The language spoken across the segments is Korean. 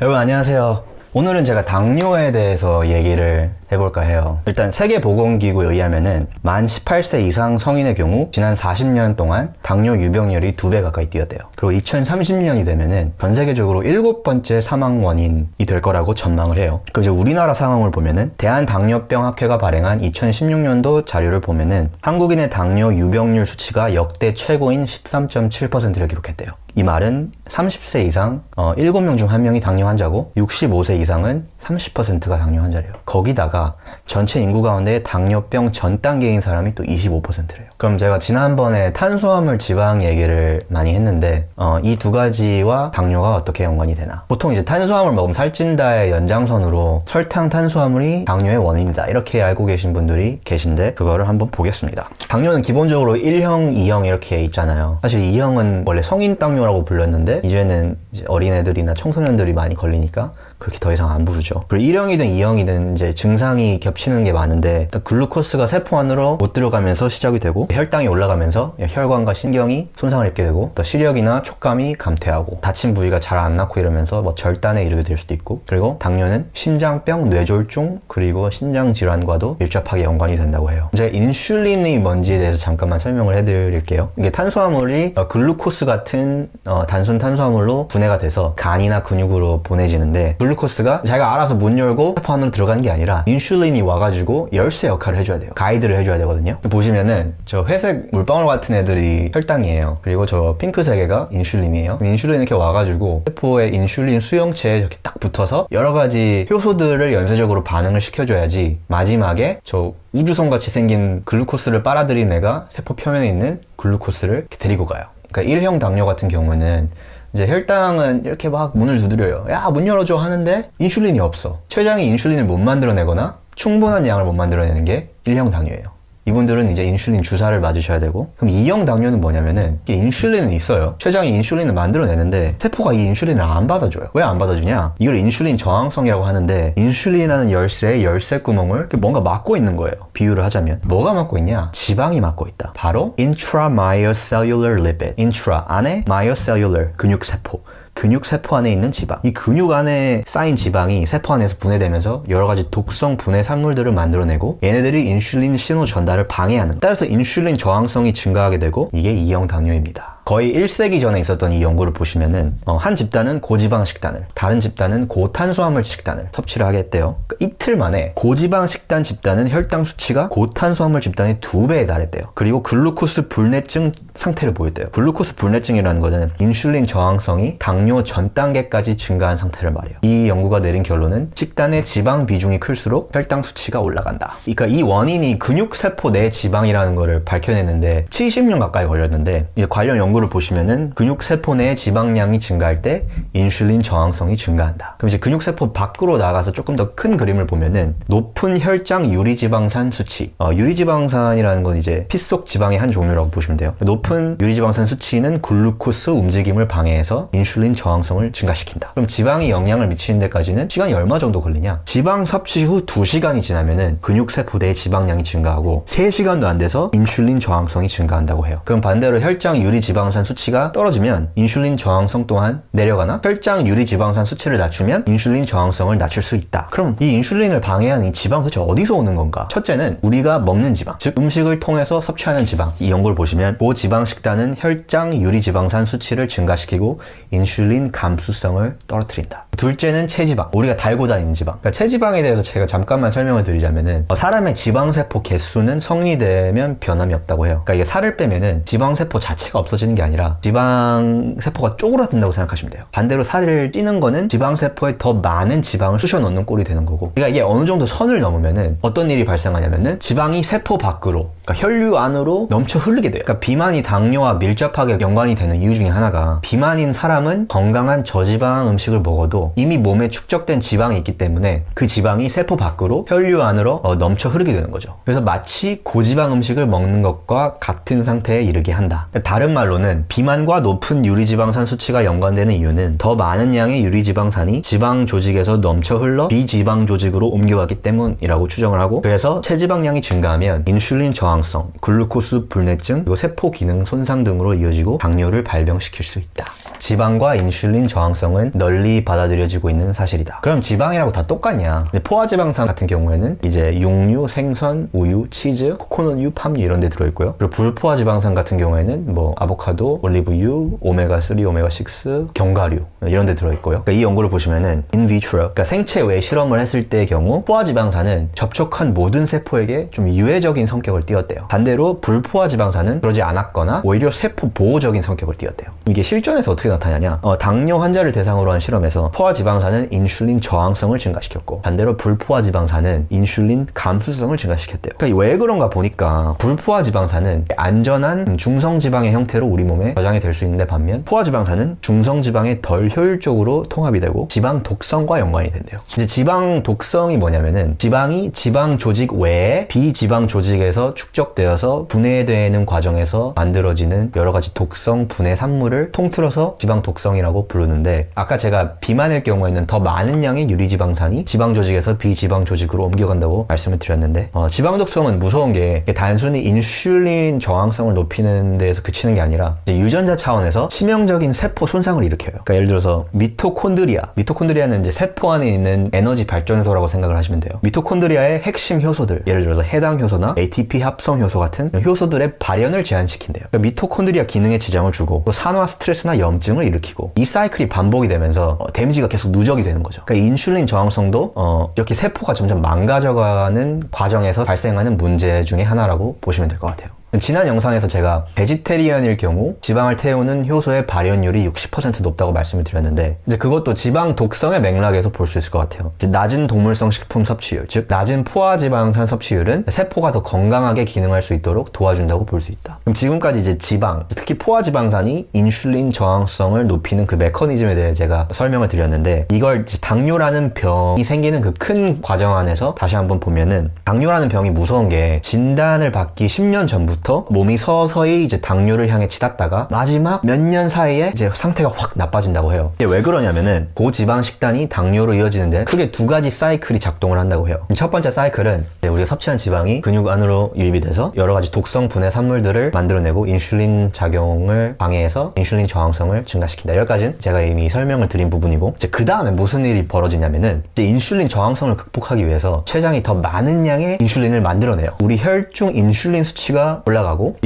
여러분 안녕하세요. 오늘은 제가 당뇨에 대해서 얘기를 해볼까 해요. 일단 세계보건기구에 의하면은 만 18세 이상 성인의 경우 지난 40년 동안 당뇨 유병률이 2배 가까이 뛰었대요. 그리고 2030년이 되면은 전 세계적으로 7번째 사망 원인이 될 거라고 전망을 해요. 그리고 이제 우리나라 상황을 보면은 대한당뇨병학회가 발행한 2016년도 자료를 보면은 한국인의 당뇨 유병률 수치가 역대 최고인 13.7%를 기록했대요. 이 말은 30세 이상 7명 중 1명이 당뇨 환자고 65세 이상은 30%가 당뇨 환자래요. 거기다가 전체 인구 가운데 당뇨병 전 단계인 사람이 또 25%래요. 그럼 제가 지난번에 탄수화물 지방 얘기를 많이 했는데 이 두 가지와 당뇨가 어떻게 연관이 되나? 보통 이제 탄수화물 먹으면 살찐다의 연장선으로 설탕 탄수화물이 당뇨의 원인이다 이렇게 알고 계신 분들이 계신데 그거를 한번 보겠습니다. 당뇨는 기본적으로 1형, 2형 이렇게 있잖아요. 사실 2형은 원래 성인 당뇨라고 불렸는데 이제는 이제 어린애들이나 청소년들이 많이 걸리니까 그렇게 더 이상 안 부르죠. 그리고 1형이든 2형이든 이제 증상이 겹치는 게 많은데 글루코스가 세포 안으로 못 들어가면서 시작이 되고 혈당이 올라가면서 혈관과 신경이 손상을 입게 되고 또 시력이나 촉감이 감퇴하고 다친 부위가 잘 안 낫고 이러면서 뭐 절단에 이르게 될 수도 있고 그리고 당뇨는 심장병, 뇌졸중 그리고 신장 질환과도 밀접하게 연관이 된다고 해요. 이제 인슐린이 뭔지에 대해서 잠깐만 설명을 해드릴게요. 이게 탄수화물이 글루코스 같은 단순 탄수화물로 분해가 돼서 간이나 근육으로 보내지는데 글루코스가 자기가 알아서 문 열고 세포 안으로 들어가는 게 아니라 인슐린이 와가지고 열쇠 역할을 해줘야 돼요. 가이드를 해줘야 되거든요. 보시면은 저 회색 물방울 같은 애들이 혈당이에요. 그리고 저 핑크색 애가 인슐린이에요. 인슐린이 이렇게 와가지고 세포의 인슐린 수용체에 이렇게 딱 붙어서 여러 가지 효소들을 연쇄적으로 반응을 시켜줘야지 마지막에 저 우주선 같이 생긴 글루코스를 빨아들인 애가 세포 표면에 있는 글루코스를 이렇게 데리고 가요. 그러니까 1형 당뇨 같은 경우는 이제 혈당은 이렇게 막 문을 두드려요. 야, 문 열어줘 하는데 인슐린이 없어. 췌장이 인슐린을 못 만들어내거나 충분한 양을 못 만들어내는 게 1형 당뇨예요. 이분들은 이제 인슐린 주사를 맞으셔야 되고 그럼 2형 당뇨는 뭐냐면은 인슐린은 있어요. 췌장이 인슐린을 만들어내는데 세포가 이 인슐린을 안 받아줘요. 왜 안 받아주냐? 이걸 인슐린 저항성이라고 하는데 인슐린이라는 열쇠의 열쇠 구멍을 뭔가 막고 있는 거예요. 비유를 하자면 뭐가 막고 있냐? 지방이 막고 있다. 바로 intramyocellular lipid. intra 안에 myocellular 근육세포. 근육세포 안에 있는 지방. 이 근육 안에 쌓인 지방이 세포 안에서 분해되면서 여러 가지 독성 분해 산물들을 만들어내고 얘네들이 인슐린 신호 전달을 방해하는. 따라서 인슐린 저항성이 증가하게 되고 이게 2형 당뇨입니다. 거의 1세기 전에 있었던 이 연구를 보시면은 한 집단은 고지방 식단을 다른 집단은 고탄수화물 식단을 섭취를 하게 했대요. 이틀 만에 고지방 식단 집단은 혈당 수치가 고탄수화물 집단의 2배에 달했대요. 그리고 글루코스 불내증 상태를 보였대요. 글루코스 불내증이라는 거는 인슐린 저항성이 당뇨 전 단계까지 증가한 상태를 말해요. 이 연구가 내린 결론은 식단의 지방 비중이 클수록 혈당 수치가 올라간다. 그러니까 이 원인이 근육세포 내 지방이라는 거를 밝혀내는데 70년 가까이 걸렸는데 이제 관련 연구를 보시면은 근육세포 내 지방량이 증가할 때 인슐린 저항성이 증가한다. 그럼 이제 근육세포 밖으로 나가서 조금 더 큰 그림을 보면은 높은 혈장 유리지방산 수치. 유리지방산이라는 건 이제 피 속 지방의 한 종류라고 보시면 돼요. 높은 유리지방산 수치는 글루코스 움직임을 방해해서 인슐린 저항성을 증가시킨다. 그럼 지방이 영향을 미치는 데까지는 시간이 얼마 정도 걸리냐? 지방 섭취 후 2시간이 지나면은 근육세포 내 지방량이 증가하고 3시간도 안 돼서 인슐린 저항성이 증가한다고 해요. 그럼 반대로 혈장 유리지방산 수치가 떨어지면 인슐린 저항성 또한 내려가나 혈장 유리지방산 수치를 낮추면 인슐린 저항성을 낮출 수 있다. 그럼 이 인슐린을 방해하는 이 지방 도대체 어디서 오는 건가? 첫째는 우리가 먹는 지방, 즉 음식을 통해서 섭취하는 지방. 이 연구를 보시면 고지방 식단은 혈장 유리지방산 수치를 증가시키고 인슐린 감수성을 떨어뜨린다. 둘째는 체지방, 우리가 달고 다니는 지방. 그러니까 체지방에 대해서 제가 잠깐만 설명을 드리자면은 사람의 지방세포 개수는 성리되면 변함이 없다고 해요. 그러니까 이게 살을 빼면은 지방세포 자체가 없어지는 게 아니라 지방세포가 쪼그라든다고 생각하시면 돼요. 반대로 살을 찌는 거는 지방세포에 더 많은 지방을 쑤셔 넣는 꼴이 되는 거고 그러니까 이게 어느 정도 선을 넘으면은 어떤 일이 발생하냐면은 지방이 세포 밖으로 그러니까 혈류 안으로 넘쳐 흐르게 돼요. 그러니까 비만이 당뇨와 밀접하게 연관이 되는 이유 중에 하나가 비만인 사람은 건강한 저지방 음식을 먹어도 이미 몸에 축적된 지방이 있기 때문에 그 지방이 세포 밖으로 혈류 안으로 넘쳐 흐르게 되는 거죠. 그래서 마치 고지방 음식을 먹는 것과 같은 상태에 이르게 한다. 다른 말로는 비만과 높은 유리지방산 수치가 연관되는 이유는 더 많은 양의 유리지방산이 지방 조직에서 넘쳐 흘러 비지방 조직으로 옮겨가기 때문이라고 추정을 하고 그래서 체지방량이 증가하면 인슐린 저항 저항성, 글루코스 불내증, 그리고 세포 기능 손상 등으로 이어지고 당뇨를 발병시킬 수 있다. 지방과 인슐린 저항성은 널리 받아들여지고 있는 사실이다. 그럼 지방이라고 다 똑같냐? 포화지방산 같은 경우에는 이제 육류, 생선, 우유, 치즈, 코코넛유, 팜유 이런 데 들어있고요. 그리고 불포화지방산 같은 경우에는 뭐 아보카도, 올리브유, 오메가3, 오메가6, 견과류 이런 데 들어있고요. 그러니까 이 연구를 보시면은 인비트로, 그러니까 생체 외 실험을 했을 때의 경우 포화지방산은 접촉한 모든 세포에게 좀 유해적인 성격을 띄었대요. 반대로 불포화지방산은 그러지 않았거나 오히려 세포 보호적인 성격을 띄었대요. 이게 실전에서 어떻게 나타나냐? 당뇨 환자를 대상으로 한 실험에서 포화지방산은 인슐린 저항성을 증가시켰고 반대로 불포화지방산은 인슐린 감수성을 증가시켰대요. 그러니까 왜 그런가 보니까 불포화지방산은 안전한 중성지방의 형태로 우리 몸에 저장이 될 수 있는데 반면 포화지방산은 중성지방에 덜 효율적으로 통합이 되고 지방 독성과 연관이 된대요. 이제 지방 독성이 뭐냐면은 지방이 지방 조직 외에 비지방 조직에서 축적되어서 분해되는 과정에서 만들어지는 여러 가지 독성 분해 산물을 통틀어서 지방 독성이라고 부르는데 아까 제가 비만일 경우에는 더 많은 양의 유리지방산이 지방 조직에서 비지방 조직으로 옮겨간다고 말씀을 드렸는데 지방 독성은 무서운 게 단순히 인슐린 저항성을 높이는 데에서 그치는 게 아니라 유전자 차원에서 치명적인 세포 손상을 일으켜요. 그러니까 예를 들어서 미토콘드리아는 이제 세포 안에 있는 에너지 발전소라고 생각을 하시면 돼요. 미토콘드리아의 핵심 효소들, 예를 들어서 해당 효소나 ATP 합성 효소 같은 효소들의 발현을 제한시킨대요. 그러니까 미토콘드리아 기능에 지장을 주고 또 산화 스트레스나 염증을 일으키고 이 사이클이 반복이 되면서 데미지가 계속 누적이 되는 거죠. 그러니까 인슐린 저항성도 이렇게 세포가 점점 망가져가는 과정에서 발생하는 문제 중에 하나라고 보시면 될 것 같아요. 지난 영상에서 제가 베지테리언일 경우 지방을 태우는 효소의 발현율이 60% 높다고 말씀을 드렸는데 이제 그것도 지방 독성의 맥락에서 볼 수 있을 것 같아요. 낮은 동물성 식품 섭취율, 즉 낮은 포화지방산 섭취율은 세포가 더 건강하게 기능할 수 있도록 도와준다고 볼 수 있다. 그럼 지금까지 이제 지방, 특히 포화지방산이 인슐린 저항성을 높이는 그 메커니즘에 대해 제가 설명을 드렸는데 이걸 당뇨라는 병이 생기는 그 큰 과정 안에서 다시 한번 보면은 당뇨라는 병이 무서운 게 진단을 받기 10년 전부터 몸이 서서히 이제 당뇨를 향해 치닫다가 마지막 몇 년 사이에 이제 상태가 확 나빠진다고 해요. 이게 왜 그러냐면은 고지방 식단이 당뇨로 이어지는데 크게 두 가지 사이클이 작동을 한다고 해요. 첫 번째 사이클은 우리가 섭취한 지방이 근육 안으로 유입이 돼서 여러 가지 독성 분해 산물들을 만들어내고 인슐린 작용을 방해해서 인슐린 저항성을 증가시킨다. 여기까지는 제가 이미 설명을 드린 부분이고 이제 그 다음에 무슨 일이 벌어지냐면은 이제 인슐린 저항성을 극복하기 위해서 췌장이 더 많은 양의 인슐린을 만들어내요. 우리 혈중 인슐린 수치가 올라가고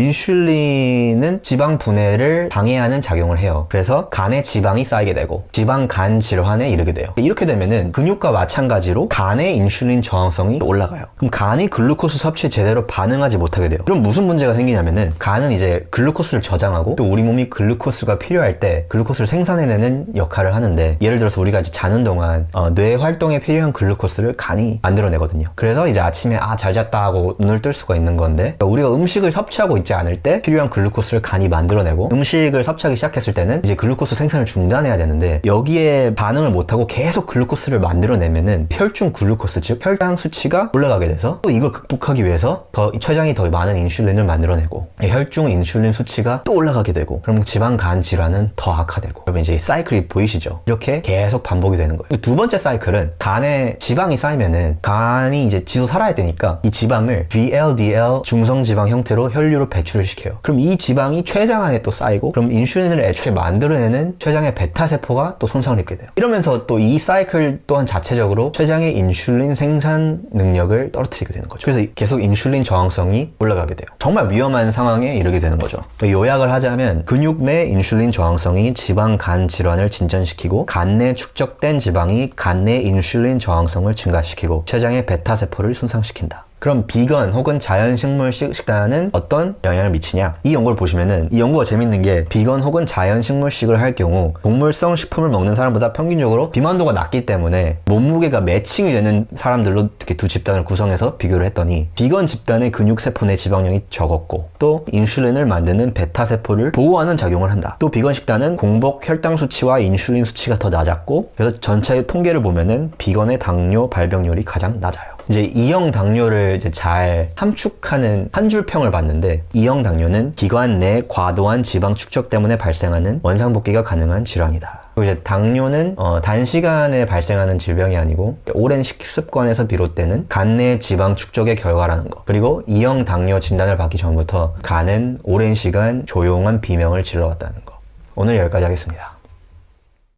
인슐린은 지방 분해를 방해하는 작용을 해요. 그래서 간에 지방이 쌓이게 되고 지방 간 질환에 이르게 돼요. 이렇게 되면은 근육과 마찬가지로 간의 인슐린 저항성이 올라가요. 그럼 간이 글루코스 섭취에 제대로 반응하지 못하게 돼요. 그럼 무슨 문제가 생기냐면은 간은 이제 글루코스를 저장하고 또 우리 몸이 글루코스가 필요할 때 글루코스를 생산해내는 역할을 하는데 예를 들어서 우리가 이제 자는 동안 뇌 활동에 필요한 글루코스를 간이 만들어내거든요. 그래서 이제 아침에 잘 잤다 하고 눈을 뜰 수가 있는 건데 그러니까 우리가 음식을 섭취하고 있지 않을 때 필요한 글루코스를 간이 만들어내고 음식을 섭취하기 시작했을 때는 이제 글루코스 생산을 중단해야 되는데 여기에 반응을 못하고 계속 글루코스를 만들어내면은 혈중 글루코스 즉 혈당 수치가 올라가게 돼서 또 이걸 극복하기 위해서 췌장이 더 많은 인슐린을 만들어내고 혈중 인슐린 수치가 또 올라가게 되고 그럼 지방 간 질환은 더 악화되고 여러분 이제 이 사이클이 보이시죠? 이렇게 계속 반복이 되는 거예요. 두 번째 사이클은 간에 지방이 쌓이면은 간이 이제 지도 살아야 되니까 이 지방을 VLDL 중성지방 형태로 혈류로 배출을 시켜요. 그럼 이 지방이 췌장 안에 또 쌓이고 그럼 인슐린을 애초에 만들어내는 췌장의 베타세포가 또 손상을 입게 돼요. 이러면서 또 이 사이클 또한 자체적으로 췌장의 인슐린 생산 능력을 떨어뜨리게 되는 거죠. 그래서 계속 인슐린 저항성이 올라가게 돼요. 정말 위험한 상황에 이르게 되는 거죠. 요약을 하자면 근육 내 인슐린 저항성이 지방 간 질환을 진전시키고 간 내 축적된 지방이 간 내 인슐린 저항성을 증가시키고 췌장의 베타세포를 손상시킨다. 그럼 비건 혹은 자연식물 식단은 어떤 영향을 미치냐? 이 연구를 보시면은 이 연구가 재밌는 게 비건 혹은 자연식물식을 할 경우 동물성 식품을 먹는 사람보다 평균적으로 비만도가 낮기 때문에 몸무게가 매칭이 되는 사람들로 이렇게 두 집단을 구성해서 비교를 했더니 비건 집단의 근육세포 내 지방량이 적었고 또 인슐린을 만드는 베타세포를 보호하는 작용을 한다. 또 비건 식단은 공복 혈당 수치와 인슐린 수치가 더 낮았고 그래서 전체 통계를 보면은 비건의 당뇨 발병률이 가장 낮아요. 이제 2형 당뇨를 이제 잘 함축하는 한 줄 평을 봤는데 2형 당뇨는 기관 내 과도한 지방 축적 때문에 발생하는 원상복귀가 가능한 질환이다. 그리고 이제 당뇨는 단시간에 발생하는 질병이 아니고 오랜 식습관에서 비롯되는 간 내 지방 축적의 결과라는 거. 그리고 2형 당뇨 진단을 받기 전부터 간은 오랜 시간 조용한 비명을 질러왔다는 거. 오늘 여기까지 하겠습니다.